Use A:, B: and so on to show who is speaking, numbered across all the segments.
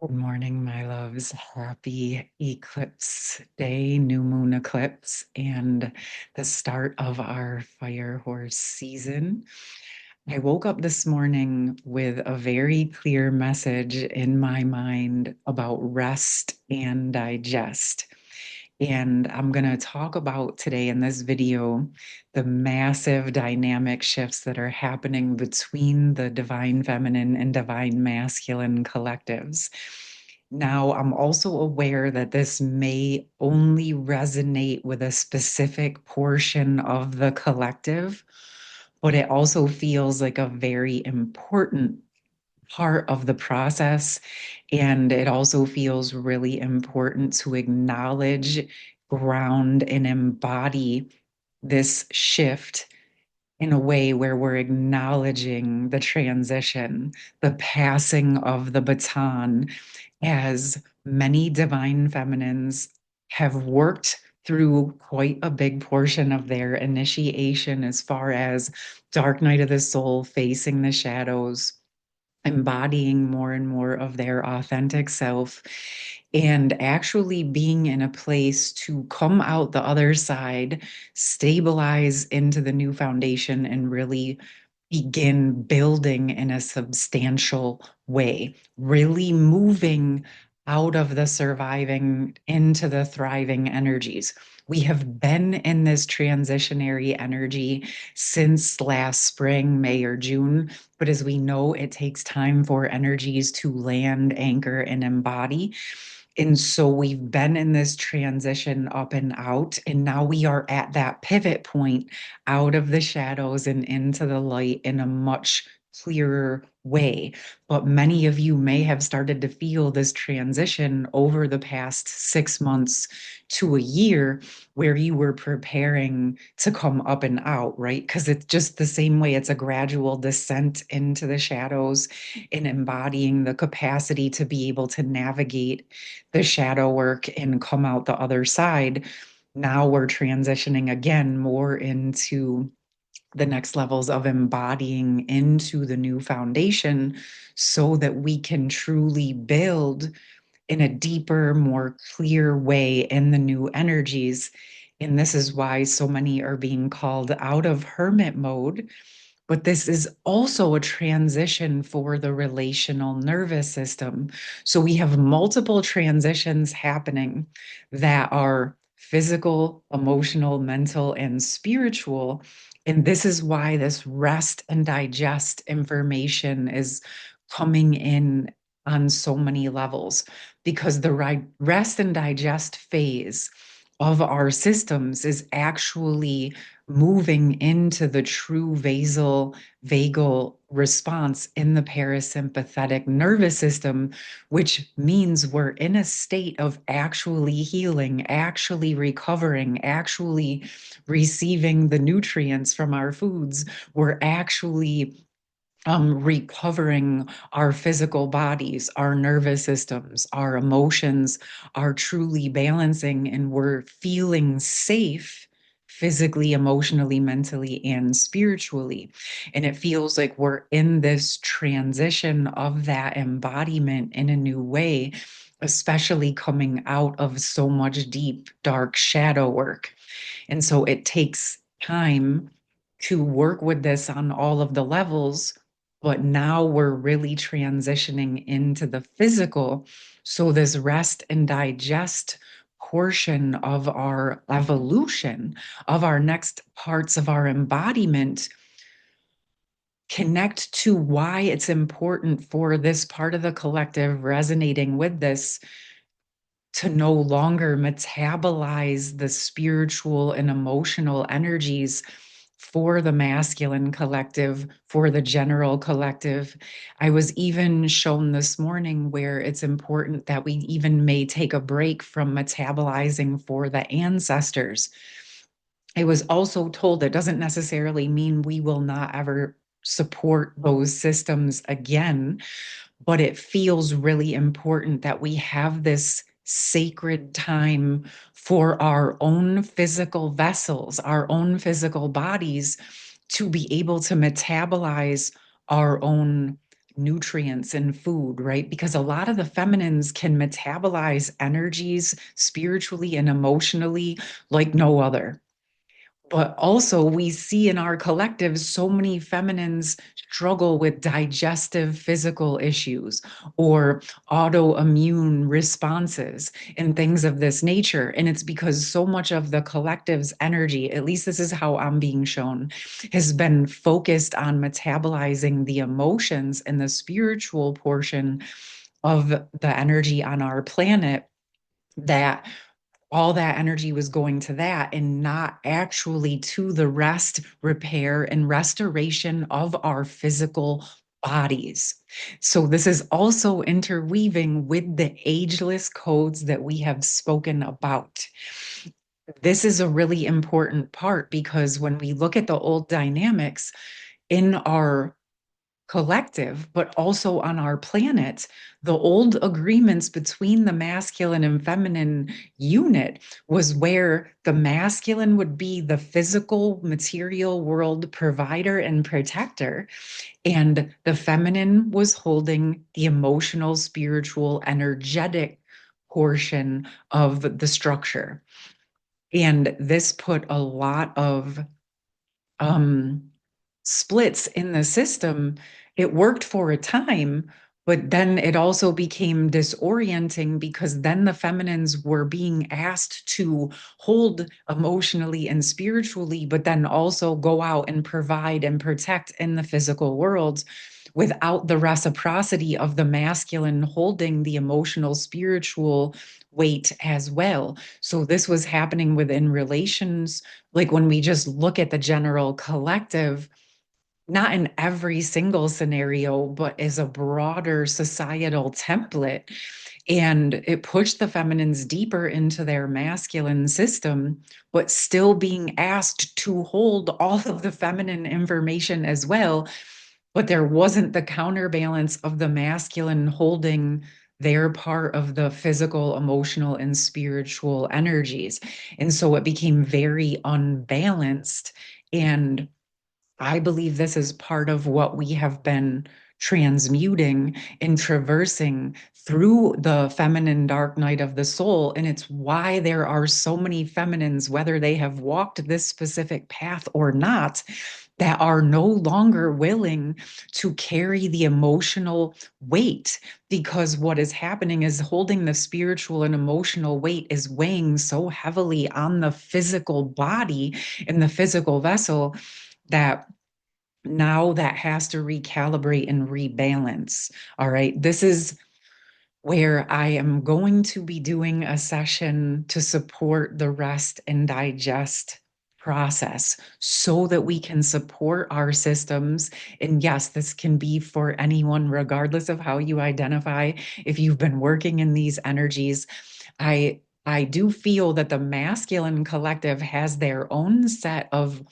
A: Good morning, my loves. Happy eclipse day, new moon eclipse, and the start of our fire horse season. I woke up this morning with a very clear message in my mind about rest and digest. And I'm going to talk about today in this video the massive dynamic shifts that are happening between the divine feminine and divine masculine collectives. Now, I'm also aware that this may only resonate with a specific portion of the collective, but it also feels like a very important part of the process. And it also feels really important to acknowledge, ground, and embody this shift in a way where we're acknowledging the transition, the passing of the baton, as many divine feminines have worked through quite a big portion of their initiation as far as dark night of the soul, facing the shadows, embodying more and more of their authentic self, and actually being in a place to come out the other side, stabilize into the new foundation, and really begin building in a substantial way, really moving out of the surviving into the thriving energies. We have been in this transitionary energy since last spring, May or June, but as we know, it takes time for energies to land, anchor, and embody. And so we've been in this transition up and out, and now we are at that pivot point out of the shadows and into the light in a much clearer way. But many of you may have started to feel this transition over the past 6 months to a year where you were preparing to come up and out, right? Because it's just the same way, it's a gradual descent into the shadows and embodying the capacity to be able to navigate the shadow work and come out the other side. Now we're transitioning again more into the next levels of embodying into the new foundation so that we can truly build in a deeper, more clear way in the new energies. And this is why so many are being called out of hermit mode, but this is also a transition for the relational nervous system. So we have multiple transitions happening that are physical, emotional, mental, and spiritual. And this is why this rest and digest information is coming in on so many levels, because the rest and digest phase of our systems is actually moving into the true vagal response in the parasympathetic nervous system, which means we're in a state of actually healing, actually recovering, actually receiving the nutrients from our foods. We're actually recovering our physical bodies, our nervous systems, our emotions are truly balancing, and we're feeling safe physically, emotionally, mentally, and spiritually. And it feels like we're in this transition of that embodiment in a new way, especially coming out of so much deep, dark shadow work. And so it takes time to work with this on all of the levels, but now we're really transitioning into the physical. So this rest and digest portion of our evolution, of our next parts of our embodiment, connect to why it's important for this part of the collective resonating with this to no longer metabolize the spiritual and emotional energies for the masculine collective, for the general collective. I was even shown this morning where it's important that we even may take a break from metabolizing for the ancestors. I was also told it doesn't necessarily mean we will not ever support those systems again, but it feels really important that we have this sacred time for our own physical vessels, our own physical bodies, to be able to metabolize our own nutrients in food, right? Because a lot of the feminines can metabolize energies spiritually and emotionally like no other. But also, we see in our collectives so many feminines struggle with digestive physical issues or autoimmune responses and things of this nature. And it's because so much of the collective's energy, at least this is how I'm being shown, has been focused on metabolizing the emotions and the spiritual portion of the energy on our planet, that all that energy was going to that and not actually to the rest, repair, and restoration of our physical bodies. So, this is also interweaving with the ageless codes that we have spoken about. This is a really important part because when we look at the old dynamics in our collective, but also on our planet, the old agreements between the masculine and feminine unit was where the masculine would be the physical, material world provider and protector, and the feminine was holding the emotional, spiritual, energetic portion of the structure. And this put a lot of um, splits in the system. It worked for a time, but then it also became disorienting because then the feminines were being asked to hold emotionally and spiritually, but then also go out and provide and protect in the physical world without the reciprocity of the masculine holding the emotional, spiritual weight as well. So this was happening within relations. Like when we just look at the general collective, not in every single scenario, but as a broader societal template. And it pushed the feminines deeper into their masculine system, but still being asked to hold all of the feminine information as well. But there wasn't the counterbalance of the masculine holding their part of the physical, emotional, and spiritual energies. And so it became very unbalanced. And I believe this is part of what we have been transmuting and traversing through the feminine dark night of the soul. And it's why there are so many feminines, whether they have walked this specific path or not, that are no longer willing to carry the emotional weight, because what is happening is holding the spiritual and emotional weight is weighing so heavily on the physical body and the physical vessel that now that has to recalibrate and rebalance. All right. This is where I am going to be doing a session to support the rest and digest process so that we can support our systems. And yes, this can be for anyone, regardless of how you identify. If you've been working in these energies, I do feel that the masculine collective has their own set of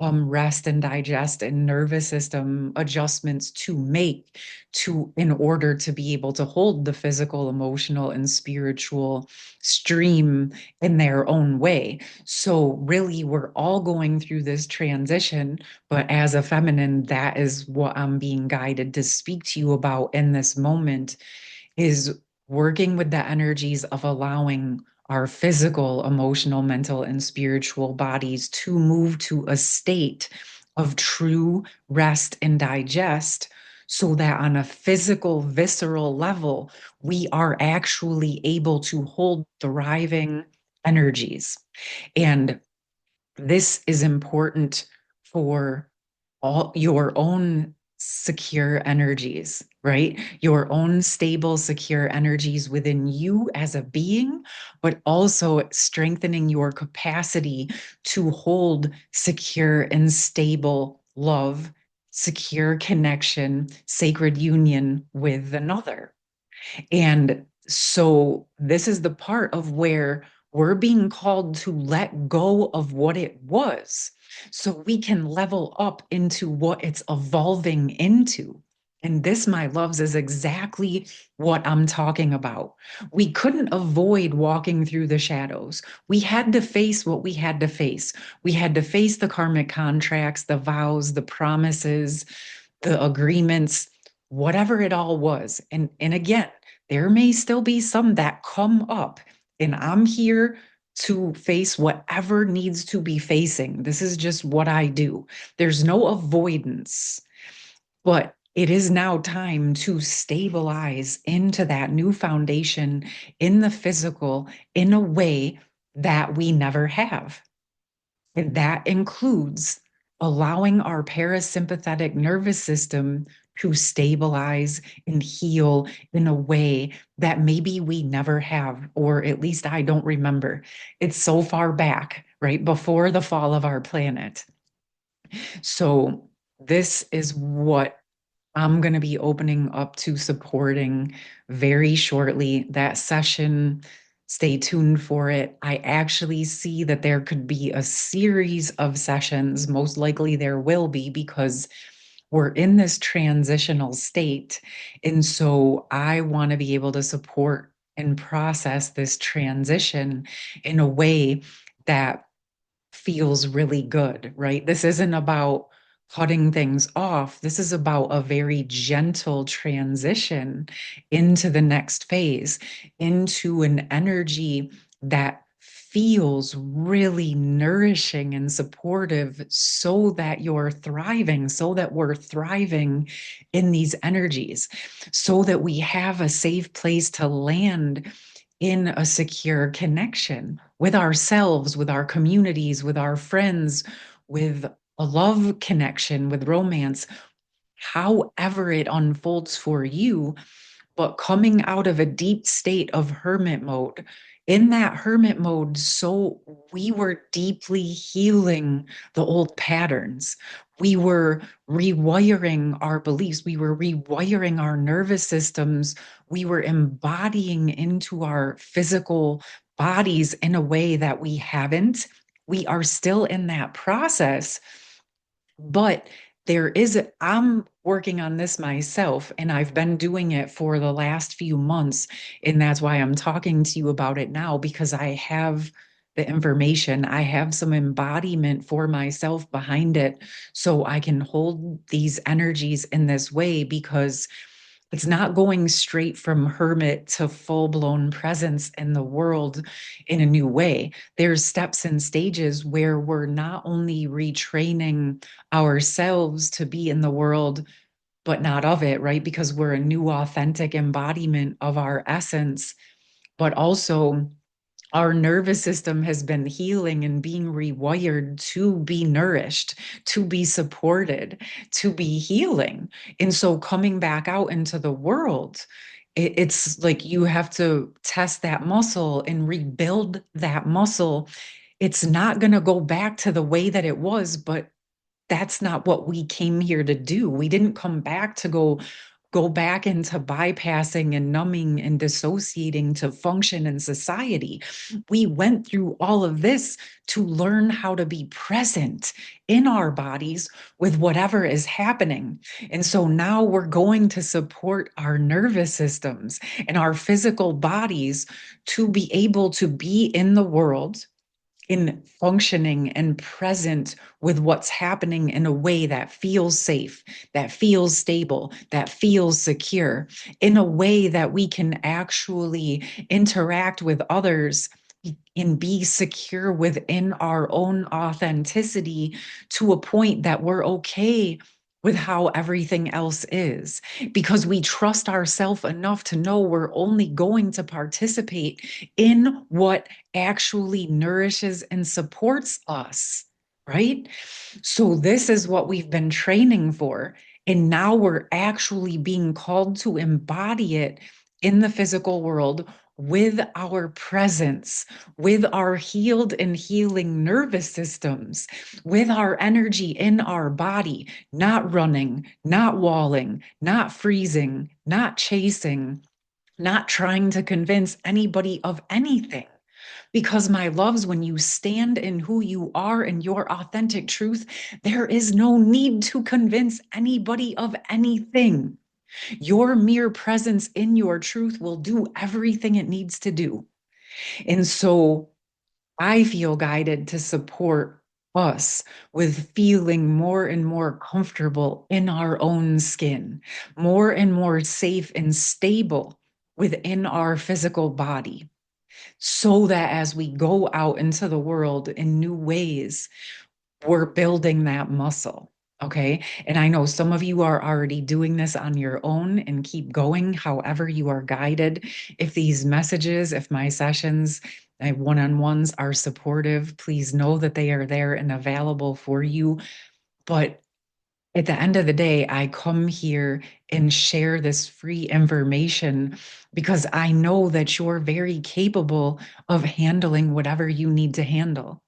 A: rest and digest and nervous system adjustments to make to in order to be able to hold the physical, emotional, and spiritual stream in their own way. So really, we're all going through this transition, but as a feminine, that is what I'm being guided to speak to you about in this moment, is working with the energies of allowing our physical, emotional, mental, and spiritual bodies to move to a state of true rest and digest, so that on a physical, visceral level, we are actually able to hold thriving energies. And this is important for all your own secure energies, right? Your own stable, secure energies within you as a being, but also strengthening your capacity to hold secure and stable love, secure connection, sacred union with another. And so this is the part of where we're being called to let go of what it was so we can level up into what it's evolving into. And this, my loves, is exactly what I'm talking about. We couldn't avoid walking through the shadows. We had to face what we had to face. We had to face the karmic contracts, the vows, the promises, the agreements, whatever it all was. And again, there may still be some that come up, and I'm here to face whatever needs to be facing. This is just what I do. There's no avoidance, but it is now time to stabilize into that new foundation in the physical in a way that we never have. And that includes allowing our parasympathetic nervous system to stabilize and heal in a way that maybe we never have, or at least I don't remember. It's so far back, right before the fall of our planet. So, this is what I'm going to be opening up to supporting very shortly. That session, stay tuned for it. I actually see that there could be a series of sessions. Most likely there will be because we're in this transitional state. And so I want to be able to support and process this transition in a way that feels really good, right? This isn't about cutting things off. This is about a very gentle transition into the next phase, into an energy that feels really nourishing and supportive so that you're thriving, so that we're thriving in these energies, so that we have a safe place to land in a secure connection with ourselves, with our communities, with our friends, with a love connection, with romance, however it unfolds for you, but coming out of a deep state of hermit mode. In that hermit mode, so we were deeply healing the old patterns. We were rewiring our beliefs. We were rewiring our nervous systems. We were embodying into our physical bodies in a way that we haven't. We are still in that process, but I'm working on this myself, and I've been doing it for the last few months. And that's why I'm talking to you about it now, because I have the information, I have some embodiment for myself behind it. So I can hold these energies in this way because it's not going straight from hermit to full blown presence in the world in a new way. There's steps and stages where we're not only retraining ourselves to be in the world, but not of it, right? Because we're a new, authentic embodiment of our essence, but also our nervous system has been healing and being rewired to be nourished, to be supported, to be healing. And so coming back out into the world, it's like you have to test that muscle and rebuild that muscle. It's not going to go back to the way that it was, but that's not what we came here to do. We didn't come back to go back into bypassing and numbing and dissociating to function in society. We went through all of this to learn how to be present in our bodies with whatever is happening. And so now we're going to support our nervous systems and our physical bodies to be able to be in the world in functioning and present with what's happening in a way that feels safe, that feels stable, that feels secure, in a way that we can actually interact with others and be secure within our own authenticity to a point that we're okay with how everything else is, because we trust ourselves enough to know we're only going to participate in what actually nourishes and supports us, right? So, this is what we've been training for. And now we're actually being called to embody it in the physical world with our presence, with our healed and healing nervous systems, with our energy in our body, not running, not walling, not freezing, not chasing, not trying to convince anybody of anything. Because, my loves, when you stand in who you are and your authentic truth, there is no need to convince anybody of anything. Your mere presence in your truth will do everything it needs to do. And so I feel guided to support us with feeling more and more comfortable in our own skin, more and more safe and stable within our physical body, so that as we go out into the world in new ways, we're building that muscle. Okay. And I know some of you are already doing this on your own and keep going however you are guided. If these messages, if my sessions, my one-on-ones are supportive, please know that they are there and available for you. But at the end of the day, I come here and share this free information because I know that you're very capable of handling whatever you need to handle.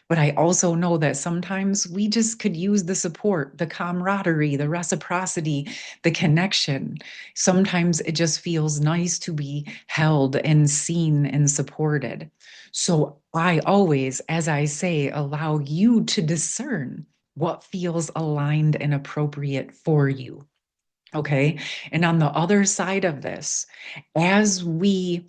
A: But I also know that sometimes we just could use the support, the camaraderie, the reciprocity, the connection. Sometimes it just feels nice to be held and seen and supported. So I always, as I say, allow you to discern what feels aligned and appropriate for you. Okay. And on the other side of this, as we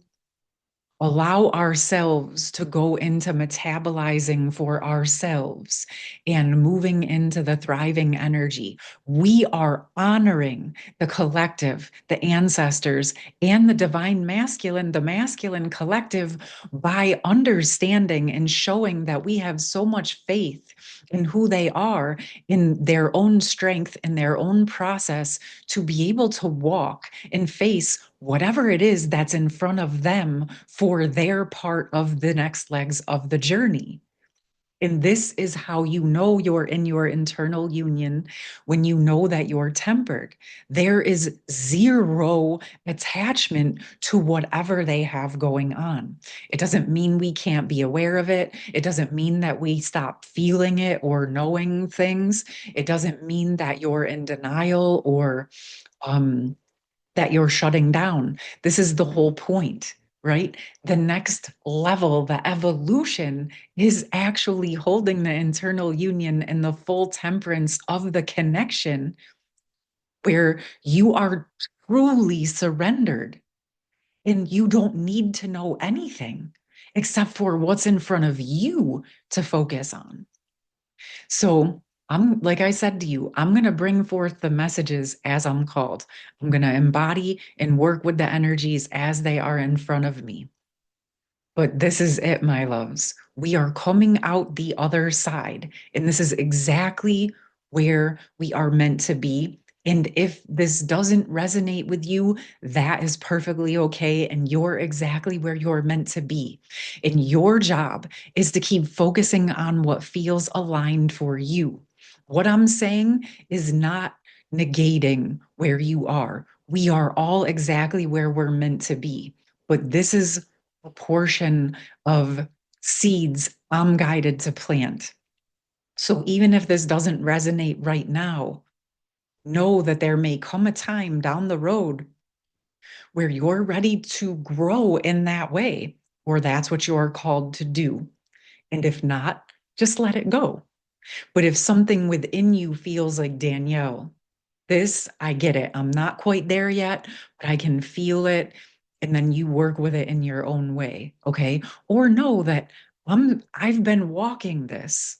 A: allow ourselves to go into metabolizing for ourselves and moving into the thriving energy, we are honoring the collective, the ancestors, and the divine masculine, the masculine collective, by understanding and showing that we have so much faith in who they are, in their own strength, in their own process to be able to walk and face whatever it is that's in front of them for their part of the next legs of the journey. And this is how you know you're in your internal union, when you know that you're tempered. There is zero attachment to whatever they have going on. It doesn't mean we can't be aware of it. It doesn't mean that we stop feeling it or knowing things. It doesn't mean that you're in denial or um, that you're shutting down. This is the whole point, right? The next level, the evolution, is actually holding the internal union and the full temperance of the connection where you are truly surrendered and you don't need to know anything except for what's in front of you to focus on. So I'm, like I said to you, I'm going to bring forth the messages as I'm called. I'm going to embody and work with the energies as they are in front of me. But this is it, my loves. We are coming out the other side. And this is exactly where we are meant to be. And if this doesn't resonate with you, that is perfectly okay. And you're exactly where you're meant to be. And your job is to keep focusing on what feels aligned for you. What I'm saying is not negating where you are. We are all exactly where we're meant to be. But this is a portion of seeds I'm guided to plant. So even if this doesn't resonate right now, know that there may come a time down the road where you're ready to grow in that way, or that's what you're called to do. And if not, just let it go. But if something within you feels like, Danielle, this, I get it. I'm not quite there yet, but I can feel it. And then you work with it in your own way. Okay. Or know that I've been walking this.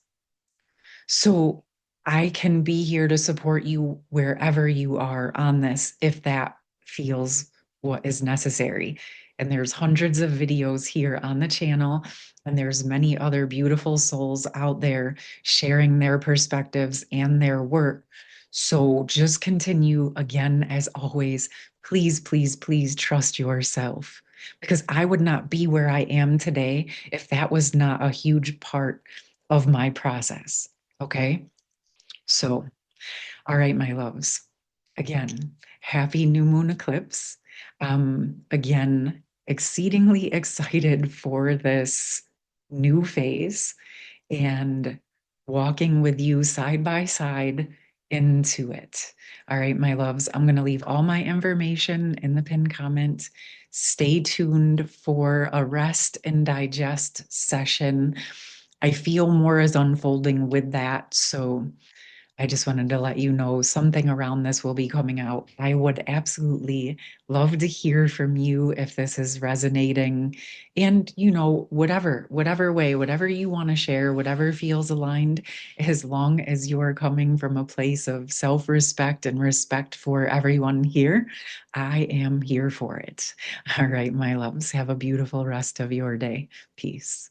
A: So I can be here to support you wherever you are on this, if that feels what is necessary. And there's hundreds of videos here on the channel, and there's many other beautiful souls out there sharing their perspectives and their work. So just continue, again, as always, please, please, please trust yourself, because I would not be where I am today if that was not a huge part of my process. Okay. So, all right, my loves. Again, happy new moon eclipse. Again, exceedingly excited for this new phase and walking with you side by side into it. All right, my loves, I'm going to leave all my information in the pinned comment. Stay tuned for a rest and digest session. I feel more is unfolding with that. So I just wanted to let you know something around this will be coming out. I would absolutely love to hear from you if this is resonating. And, whatever way, whatever you want to share, whatever feels aligned, as long as you're coming from a place of self-respect and respect for everyone here, I am here for it. All right, my loves, have a beautiful rest of your day. Peace.